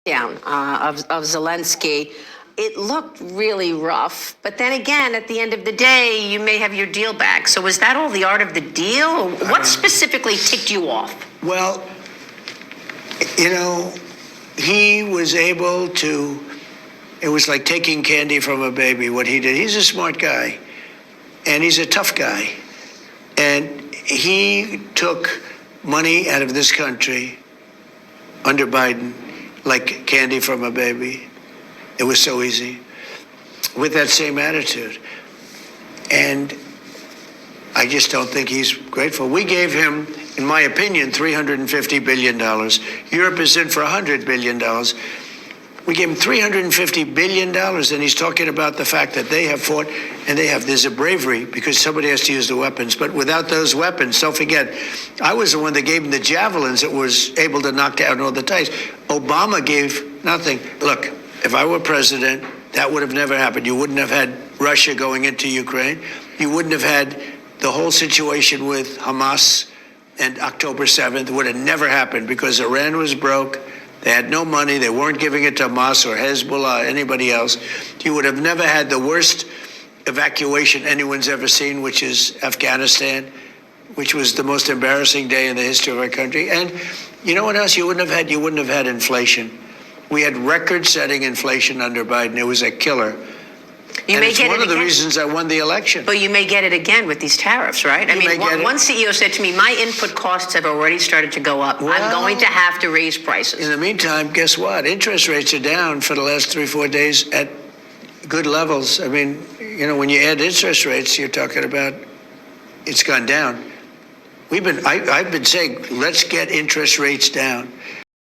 down of Zelensky. It looked really rough, but then again, at the end of the day, you may have your deal back. So was that all the art of the deal? What specifically ticked you off? Well, he was able to, it was like taking candy from a baby, what he did. He's a smart guy, and he's a tough guy. And he took money out of this country under Biden like candy from a baby. It was so easy with that same attitude. And I just don't think he's grateful. We gave him, in my opinion, $350 billion. Europe is in for $100 billion. We gave him $350 billion, and he's talking about the fact that they have fought, and there's a bravery because somebody has to use the weapons. But without those weapons, don't forget, I was the one that gave him the javelins that was able to knock down all the tanks. Obama gave nothing. Look, if I were president, that would have never happened. You wouldn't have had Russia going into Ukraine. You wouldn't have had the whole situation with Hamas and October 7th. It would have never happened because Iran was broke. They had no money. They weren't giving it to Hamas or Hezbollah or anybody else. You would have never had the worst evacuation anyone's ever seen, which is Afghanistan, which was the most embarrassing day in the history of our country. And you know what else you wouldn't have had? You wouldn't have had inflation. We had record-setting inflation under Biden. It was a killer. It's one of the reasons I won the election. But you may get it again with these tariffs, right? I mean, one CEO said to me, my input costs have already started to go up. Well, I'm going to have to raise prices. In the meantime, guess what? Interest rates are down for the last 3-4 days at good levels. I mean, when you add interest rates, you're talking about it's gone down. I've been saying, let's get interest rates down.